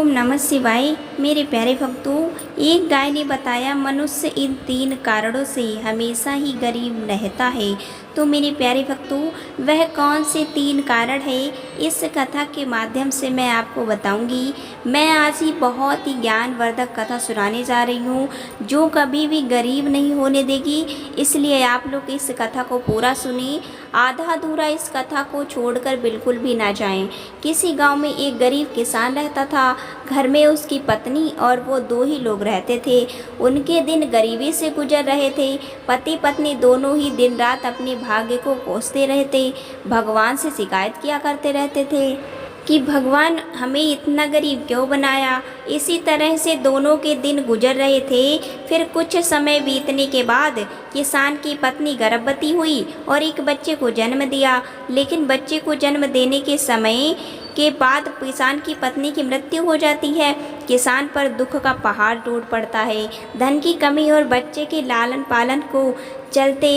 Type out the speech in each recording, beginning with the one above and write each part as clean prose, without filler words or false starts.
ओम नमः शिवाय। मेरे प्यारे भक्तों, एक गाय ने बताया मनुष्य इन 3 कारणों से हमेशा ही गरीब रहता है। तो मेरे प्यारे भक्तों, वह कौन से 3 कारण है, इस कथा के माध्यम से मैं आपको बताऊंगी। मैं आज ही बहुत ही ज्ञानवर्धक कथा सुनाने जा रही हूँ, जो कभी भी गरीब नहीं होने देगी। इसलिए आप लोग इस कथा को पूरा सुनिए, आधा अधूरा इस कथा को छोड़कर बिल्कुल भी ना जाएं। किसी गांव में एक गरीब किसान रहता था। घर में उसकी पत्नी और वो 2 ही लोग रहते थे। उनके दिन गरीबी से गुजर रहे थे। पति पत्नी दोनों ही दिन रात अपने भाग्य को कोसते रहते, भगवान से शिकायत किया करते रहते थे कि भगवान हमें इतना गरीब क्यों बनाया। इसी तरह से दोनों के दिन गुजर रहे थे। फिर कुछ समय बीतने के बाद किसान की पत्नी गर्भवती हुई और एक बच्चे को जन्म दिया। लेकिन बच्चे को जन्म देने के समय के बाद किसान की पत्नी की मृत्यु हो जाती है। किसान पर दुख का पहाड़ टूट पड़ता है। धन की कमी और बच्चे के लालन पालन को चलते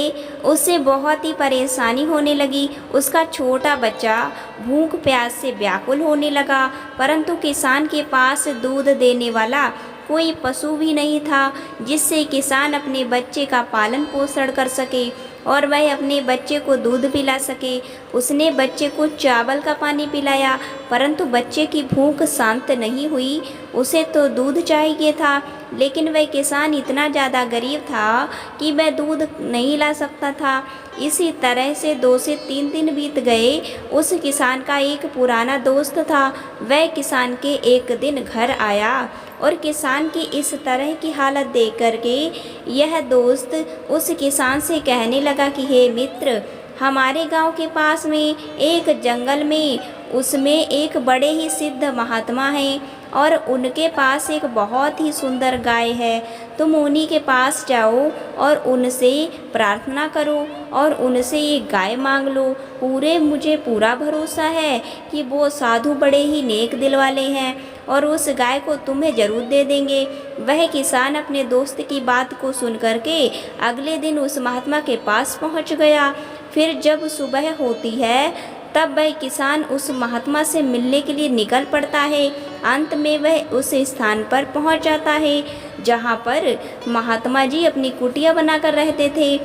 उसे बहुत ही परेशानी होने लगी। उसका छोटा बच्चा भूख प्यास से व्याकुल होने लगा, परंतु किसान के पास दूध देने वाला कोई पशु भी नहीं था, जिससे किसान अपने बच्चे का पालन पोषण कर सके और वह अपने बच्चे को दूध पिला सके। उसने बच्चे को चावल का पानी पिलाया, परंतु बच्चे की भूख शांत नहीं हुई। उसे तो दूध चाहिए था, लेकिन वह किसान इतना ज़्यादा गरीब था कि वह दूध नहीं ला सकता था। इसी तरह से 2 से 3 दिन बीत गए। उस किसान का एक पुराना दोस्त था। वह किसान के एक दिन घर आया और किसान की इस तरह की हालत देख करके यह दोस्त उस किसान से कहने लगा कि हे मित्र, हमारे गांव के पास में एक जंगल में उसमें एक बड़े ही सिद्ध महात्मा हैं और उनके पास एक बहुत ही सुंदर गाय है। तुम उन्हीं के पास जाओ और उनसे प्रार्थना करो और उनसे एक गाय मांग लो। मुझे पूरा भरोसा है कि वो साधु बड़े ही नेक दिल वाले हैं और उस गाय को तुम्हें ज़रूर दे देंगे। वह किसान अपने दोस्त की बात को सुन करके अगले दिन उस महात्मा के पास पहुंच गया। फिर जब सुबह होती है तब वह किसान उस महात्मा से मिलने के लिए निकल पड़ता है। अंत में वह उस स्थान पर पहुंच जाता है जहां पर महात्मा जी अपनी कुटिया बनाकर रहते थे।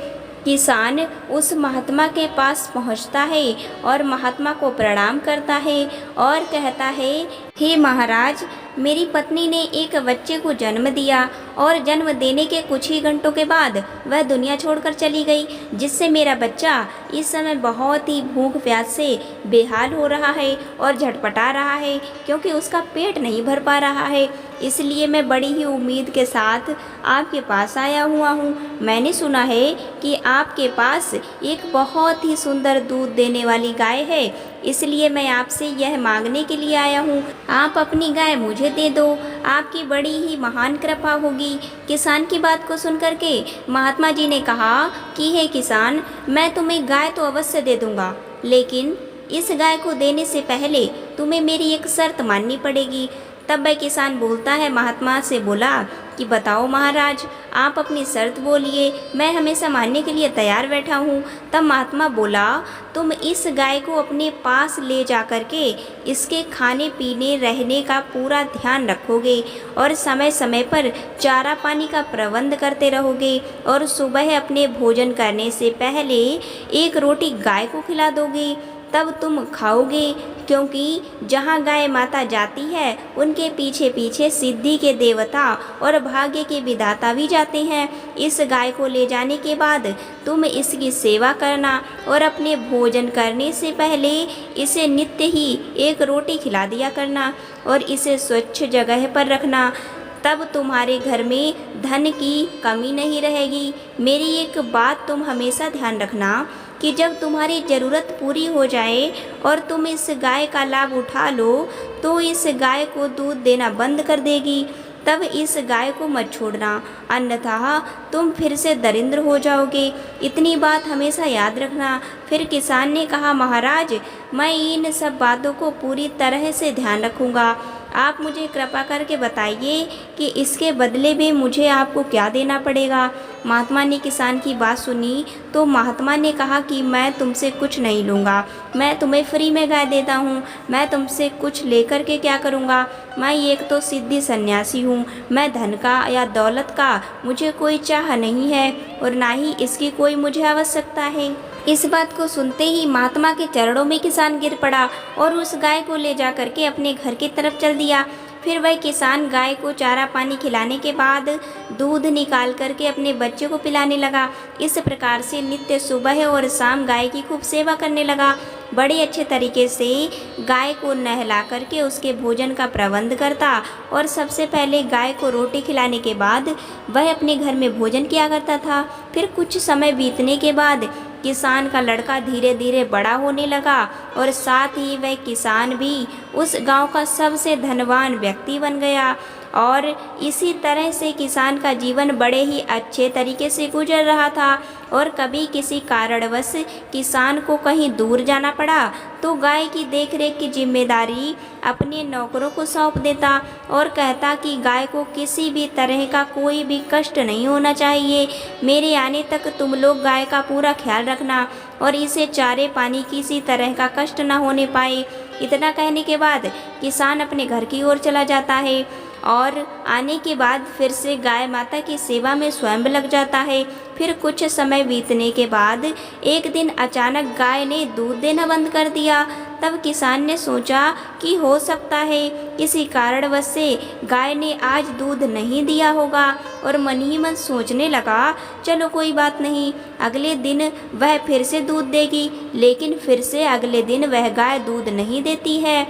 किसान उस महात्मा के पास पहुंचता है और महात्मा को प्रणाम करता है और कहता है, हे महाराज, मेरी पत्नी ने एक बच्चे को जन्म दिया और जन्म देने के कुछ ही घंटों के बाद वह दुनिया छोड़कर चली गई, जिससे मेरा बच्चा इस समय बहुत ही भूख प्यास से बेहाल हो रहा है और झटपटा रहा है, क्योंकि उसका पेट नहीं भर पा रहा है। इसलिए मैं बड़ी ही उम्मीद के साथ आपके पास आया हुआ हूँ। मैंने सुना है कि आपके पास एक बहुत ही सुंदर दूध देने वाली गाय है, इसलिए मैं आपसे यह मांगने के लिए आया हूँ। आप अपनी गाय मुझे दे दो, आपकी बड़ी ही महान कृपा होगी। किसान की बात को सुन करके महात्मा जी ने कहा कि हे किसान, मैं तुम्हें गाय तो अवश्य दे दूँगा, लेकिन इस गाय को देने से पहले तुम्हें मेरी एक शर्त माननी पड़ेगी। तब वह किसान बोलता है, महात्मा से बोला कि बताओ महाराज, आप अपनी शर्त बोलिए, मैं हमेशा मानने के लिए तैयार बैठा हूँ। तब महात्मा बोला, तुम इस गाय को अपने पास ले जा कर के इसके खाने पीने रहने का पूरा ध्यान रखोगे और समय समय पर चारा पानी का प्रबंध करते रहोगे और सुबह अपने भोजन करने से पहले एक रोटी गाय को खिला दोगे, तब तुम खाओगे। क्योंकि जहाँ गाय माता जाती है उनके पीछे पीछे सिद्धि के देवता और भाग्य के विधाता भी जाते हैं। इस गाय को ले जाने के बाद तुम इसकी सेवा करना और अपने भोजन करने से पहले इसे नित्य ही एक रोटी खिला दिया करना और इसे स्वच्छ जगह पर रखना। तब तुम्हारे घर में धन की कमी नहीं रहेगी। मेरी एक बात तुम हमेशा ध्यान रखना कि जब तुम्हारी ज़रूरत पूरी हो जाए और तुम इस गाय का लाभ उठा लो तो इस गाय को दूध देना बंद कर देगी। तब इस गाय को मत छोड़ना, अन्यथा तुम फिर से दरिद्र हो जाओगे। इतनी बात हमेशा याद रखना। फिर किसान ने कहा, महाराज, मैं इन सब बातों को पूरी तरह से ध्यान रखूँगा। आप मुझे कृपा करके बताइए कि इसके बदले में मुझे आपको क्या देना पड़ेगा। महात्मा ने किसान की बात सुनी तो महात्मा ने कहा कि मैं तुमसे कुछ नहीं लूँगा, मैं तुम्हें फ्री में गाय देता हूँ, मैं तुमसे कुछ लेकर के क्या करूँगा। मैं एक तो सिद्धि सन्यासी हूँ, मैं धन का या दौलत का मुझे कोई चाह नहीं है और ना ही इसकी कोई मुझे आवश्यकता है। इस बात को सुनते ही महात्मा के चरणों में किसान गिर पड़ा और उस गाय को ले जा करके अपने घर की तरफ चल दिया। फिर वह किसान गाय को चारा पानी खिलाने के बाद दूध निकाल करके अपने बच्चे को पिलाने लगा। इस प्रकार से नित्य सुबह और शाम गाय की खूब सेवा करने लगा। बड़े अच्छे तरीके से गाय को नहला करके उसके भोजन का प्रबंध करता और सबसे पहले गाय को रोटी खिलाने के बाद वह अपने घर में भोजन किया करता था। फिर कुछ समय बीतने के बाद किसान का लड़का धीरे धीरे बड़ा होने लगा और साथ ही वह किसान भी उस गांव का सबसे धनवान व्यक्ति बन गया। और इसी तरह से किसान का जीवन बड़े ही अच्छे तरीके से गुजर रहा था। और कभी किसी कारणवश किसान को कहीं दूर जाना पड़ा तो गाय की देखरेख की जिम्मेदारी अपने नौकरों को सौंप देता और कहता कि गाय को किसी भी तरह का कोई भी कष्ट नहीं होना चाहिए। मेरे आने तक तुम लोग गाय का पूरा ख्याल रखना और इसे चारे पानी किसी तरह का कष्ट न होने पाए। इतना कहने के बाद किसान अपने घर की ओर चला जाता है और आने के बाद फिर से गाय माता की सेवा में स्वयं लग जाता है। फिर कुछ समय बीतने के बाद एक दिन अचानक गाय ने दूध देना बंद कर दिया। तब किसान ने सोचा कि हो सकता है किसी कारणवश से गाय ने आज दूध नहीं दिया होगा और मन ही मन सोचने लगा चलो कोई बात नहीं, अगले दिन वह फिर से दूध देगी। लेकिन फिर से अगले दिन वह गाय दूध नहीं देती है।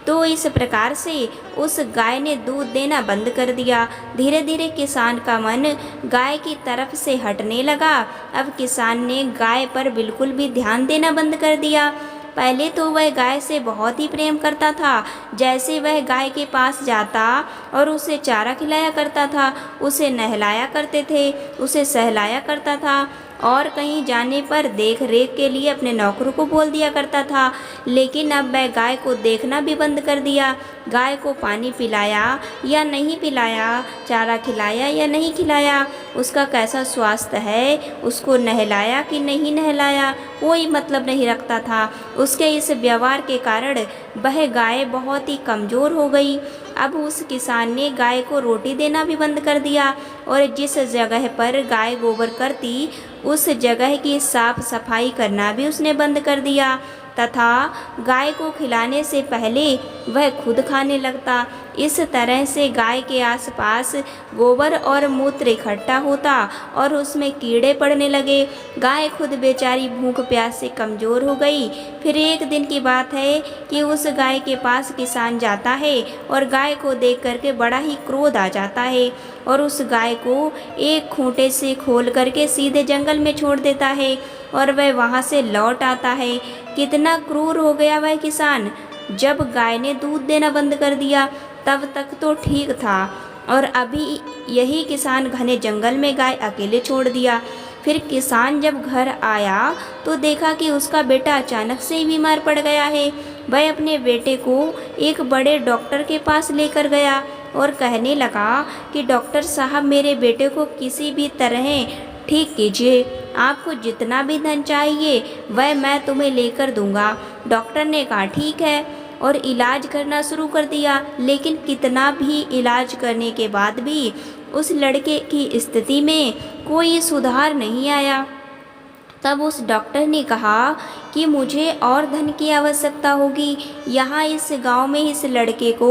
तो इस प्रकार से उस गाय ने दूध देना बंद कर दिया। धीरे धीरे किसान का मन गाय की तरफ से हटने लगा। अब किसान ने गाय पर बिल्कुल भी ध्यान देना बंद कर दिया। पहले तो वह गाय से बहुत ही प्रेम करता था। जैसे वह गाय के पास जाता और उसे चारा खिलाया करता था, उसे नहलाया करते थे, उसे सहलाया करता था और कहीं जाने पर देख रेख के लिए अपने नौकरों को बोल दिया करता था। लेकिन अब वह गाय को देखना भी बंद कर दिया। गाय को पानी पिलाया या नहीं पिलाया, चारा खिलाया या नहीं खिलाया, उसका कैसा स्वास्थ्य है, उसको नहलाया कि नहीं नहलाया, कोई मतलब नहीं रखता था। उसके इस व्यवहार के कारण वह गाय बहुत ही कमज़ोर हो गई। अब उस किसान ने गाय को रोटी देना भी बंद कर दिया और जिस जगह पर गाय गोबर करती उस जगह की साफ सफाई करना भी उसने बंद कर दिया तथा गाय को खिलाने से पहले वह खुद खाने लगता। इस तरह से गाय के आसपास गोबर और मूत्र इकट्ठा होता और उसमें कीड़े पड़ने लगे। गाय खुद बेचारी भूख प्यास से कमज़ोर हो गई। फिर एक दिन की बात है कि उस गाय के पास किसान जाता है और गाय को देख करके बड़ा ही क्रोध आ जाता है और उस गाय को एक खूंटे से खोल करके सीधे जंगल में छोड़ देता है और वह वहाँ से लौट आता है। कितना क्रूर हो गया वह किसान। जब गाय ने दूध देना बंद कर दिया तब तक तो ठीक था और अभी यही किसान घने जंगल में गाय अकेले छोड़ दिया। फिर किसान जब घर आया तो देखा कि उसका बेटा अचानक से ही बीमार पड़ गया है। वह अपने बेटे को एक बड़े डॉक्टर के पास लेकर गया और कहने लगा कि डॉक्टर साहब मेरे बेटे को किसी भी तरह ठीक कीजिए, आपको जितना भी धन चाहिए वह मैं तुम्हें लेकर दूंगा। डॉक्टर ने कहा ठीक है और इलाज करना शुरू कर दिया। लेकिन कितना भी इलाज करने के बाद भी उस लड़के की स्थिति में कोई सुधार नहीं आया। तब उस डॉक्टर ने कहा कि मुझे और धन की आवश्यकता होगी। यहाँ इस गांव में इस लड़के को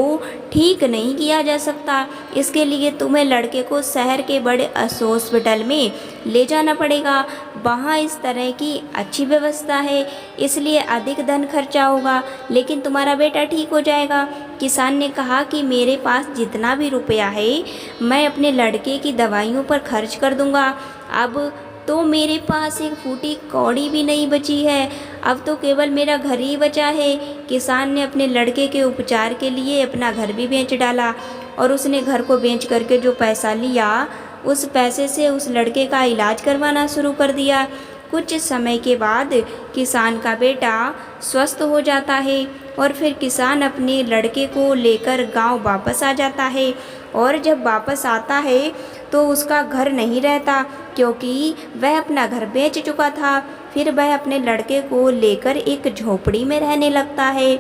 ठीक नहीं किया जा सकता। इसके लिए तुम्हें लड़के को शहर के बड़े हॉस्पिटल में ले जाना पड़ेगा। वहाँ इस तरह की अच्छी व्यवस्था है, इसलिए अधिक धन खर्चा होगा, लेकिन तुम्हारा बेटा ठीक हो जाएगा। किसान ने कहा कि मेरे पास जितना भी रुपया है मैं अपने लड़के की दवाइयों पर खर्च कर दूँगा। अब तो मेरे पास एक फूटी कौड़ी भी नहीं बची है, अब तो केवल मेरा घर ही बचा है। किसान ने अपने लड़के के उपचार के लिए अपना घर भी बेच डाला और उसने घर को बेच करके जो पैसा लिया उस पैसे से उस लड़के का इलाज करवाना शुरू कर दिया। कुछ समय के बाद किसान का बेटा स्वस्थ हो जाता है और फिर किसान अपने लड़के को लेकर गांव वापस आ जाता है। और जब वापस आता है तो उसका घर नहीं रहता, क्योंकि वह अपना घर बेच चुका था। फिर वह अपने लड़के को लेकर एक झोपड़ी में रहने लगता है।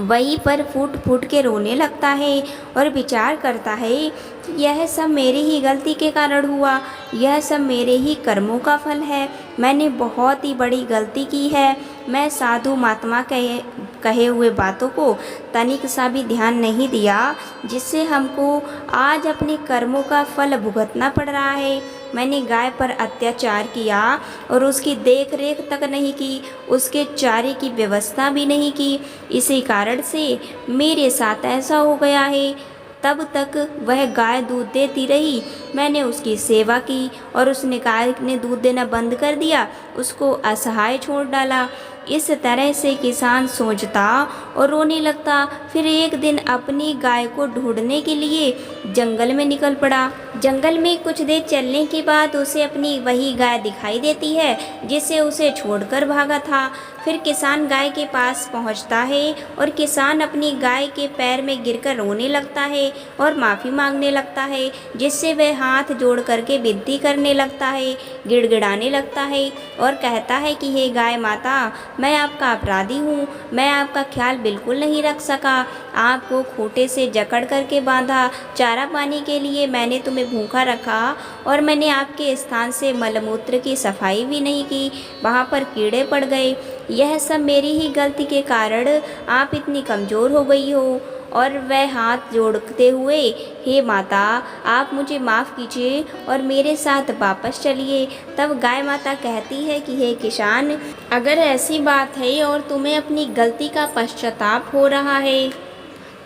वहीं पर फूट फूट के रोने लगता है और विचार करता है कि यह सब मेरी ही गलती के कारण हुआ, यह सब मेरे ही कर्मों का फल है। मैंने बहुत ही बड़ी गलती की है। मैं साधु महात्मा कहे हुए बातों को तनिक सा भी ध्यान नहीं दिया, जिससे हमको आज अपने कर्मों का फल भुगतना पड़ रहा है। मैंने गाय पर अत्याचार किया और उसकी देख रेख तक नहीं की, उसके चारे की व्यवस्था भी नहीं की। इसी कारण से मेरे साथ ऐसा हो गया है। तब तक वह गाय दूध देती रही, मैंने उसकी सेवा की और उसने गाय ने दूध देना बंद कर दिया, उसको असहाय छोड़ डाला। इस तरह से किसान सोचता और रोने लगता। फिर एक दिन अपनी गाय को ढूंढने के लिए जंगल में निकल पड़ा। जंगल में कुछ देर चलने के बाद उसे अपनी वही गाय दिखाई देती है जिसे उसे छोड़कर भागा था। फिर किसान गाय के पास पहुंचता है और किसान अपनी गाय के पैर में गिरकर रोने लगता है और माफ़ी मांगने लगता है, जिससे वह हाथ जोड़ करके विनती करने लगता है, गिड़गिड़ाने लगता है और कहता है कि हे गाय माता, मैं आपका अपराधी हूँ। मैं आपका ख्याल बिल्कुल नहीं रख सका। आपको खूंटे से जकड़ करके बांधा, चारा पानी के लिए मैंने तुम्हें भूखा रखा और मैंने आपके स्थान से मलमूत्र की सफाई भी नहीं की, वहाँ पर कीड़े पड़ गए। यह सब मेरी ही गलती के कारण आप इतनी कमज़ोर हो गई हो। और वह हाथ जोड़ते हुए, हे माता, आप मुझे माफ़ कीजिए और मेरे साथ वापस चलिए। तब गाय माता कहती है कि हे किसान, अगर ऐसी बात है और तुम्हें अपनी गलती का पश्चाताप हो रहा है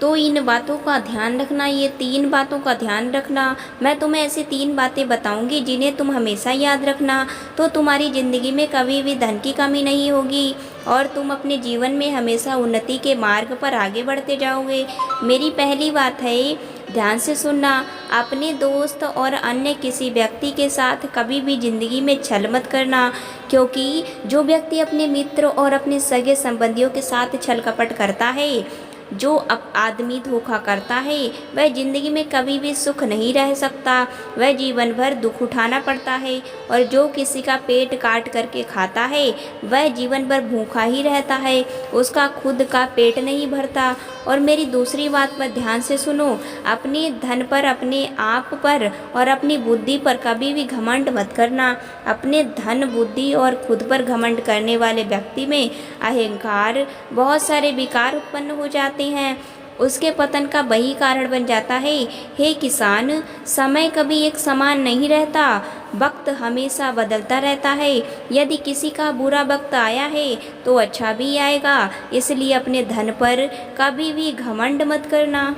तो इन बातों का ध्यान रखना, ये 3 बातों का ध्यान रखना। मैं तुम्हें ऐसी 3 बातें बताऊंगी जिन्हें तुम हमेशा याद रखना, तो तुम्हारी ज़िंदगी में कभी भी धन की कमी नहीं होगी और तुम अपने जीवन में हमेशा उन्नति के मार्ग पर आगे बढ़ते जाओगे। मेरी पहली बात है, ध्यान से सुनना। अपने दोस्त और अन्य किसी व्यक्ति के साथ कभी भी ज़िंदगी में छल मत करना, क्योंकि जो व्यक्ति अपने मित्र और अपने सगे संबंधियों के साथ छल कपट करता है, जो आदमी धोखा करता है, वह ज़िंदगी में कभी भी सुख नहीं रह सकता। वह जीवन भर दुख उठाना पड़ता है। और जो किसी का पेट काट करके खाता है, वह जीवन भर भूखा ही रहता है, उसका खुद का पेट नहीं भरता। और मेरी दूसरी बात पर ध्यान से सुनो। अपने धन पर, अपने आप पर और अपनी बुद्धि पर कभी भी घमंड मत करना। अपने धन, बुद्धि और खुद पर घमंड करने वाले व्यक्ति में अहंकार, बहुत सारे विकार उत्पन्न हो जाते हैं, उसके पतन का वही कारण बन जाता है। हे किसान, समय कभी एक समान नहीं रहता, वक्त हमेशा बदलता रहता है। यदि किसी का बुरा वक्त आया है तो अच्छा भी आएगा, इसलिए अपने धन पर कभी भी घमंड मत करना।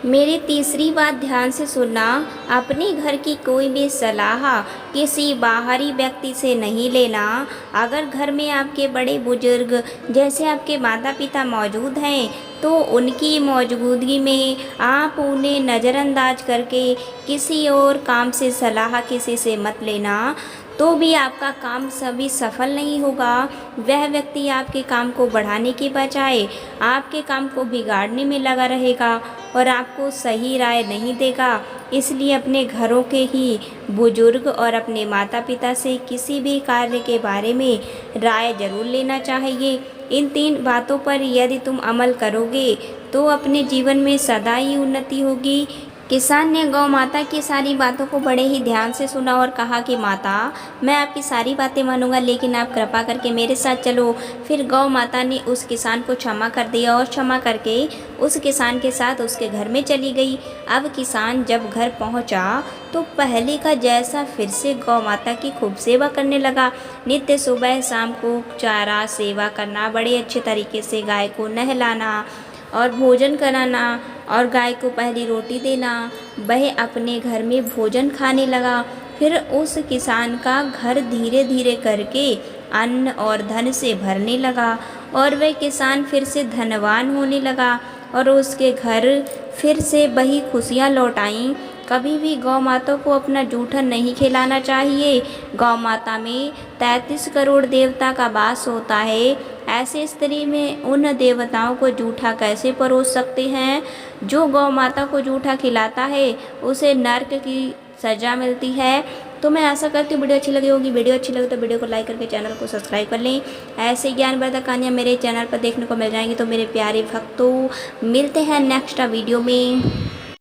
मेरी तीसरी बात ध्यान से सुनना। अपने घर की कोई भी सलाह किसी बाहरी व्यक्ति से नहीं लेना। अगर घर में आपके बड़े बुजुर्ग जैसे आपके माता पिता मौजूद हैं तो उनकी मौजूदगी में आप उन्हें नज़रअंदाज करके किसी और काम से सलाह किसी से मत लेना, तो भी आपका काम सभी सफल नहीं होगा। वह व्यक्ति आपके काम को बढ़ाने के बजाय आपके काम को बिगाड़ने में लगा रहेगा और आपको सही राय नहीं देगा। इसलिए अपने घरों के ही बुजुर्ग और अपने माता पिता से किसी भी कार्य के बारे में राय जरूर लेना चाहिए। इन 3 बातों पर यदि तुम अमल करोगे तो अपने जीवन में सदा ही उन्नति होगी। किसान ने गौ माता की सारी बातों को बड़े ही ध्यान से सुना और कहा कि माता, मैं आपकी सारी बातें मानूंगा, लेकिन आप कृपा करके मेरे साथ चलो। फिर गौ माता ने उस किसान को क्षमा कर दिया और क्षमा करके उस किसान के साथ उसके घर में चली गई। अब किसान जब घर पहुंचा तो पहले का जैसा फिर से गौ माता की खूब सेवा करने लगा। नित्य सुबह शाम को चारा सेवा करना, बड़े अच्छे तरीके से गाय को नहलाना और भोजन कराना और गाय को पहली रोटी देना। वह अपने घर में भोजन खाने लगा। फिर उस किसान का घर धीरे धीरे करके अन्न और धन से भरने लगा और वह किसान फिर से धनवान होने लगा और उसके घर फिर से वही खुशियाँ लौट आईं। कभी भी गौ माता को अपना जूठन नहीं खिलाना चाहिए। गौ माता में 33 करोड़ देवता का वास होता है। ऐसी स्थिति में उन देवताओं को जूठा कैसे परोस सकते हैं। जो गौ माता को जूठा खिलाता है उसे नर्क की सज़ा मिलती है। तो मैं आशा करती हूँ वीडियो अच्छी लगी होगी। वीडियो अच्छी लगी तो वीडियो को लाइक करके चैनल को सब्सक्राइब कर लें। ऐसे ज्ञानवर्धक कहानियाँ मेरे चैनल पर देखने को मिल जाएंगी। तो मेरे प्यारे भक्तों, मिलते हैं नेक्स्ट वीडियो में।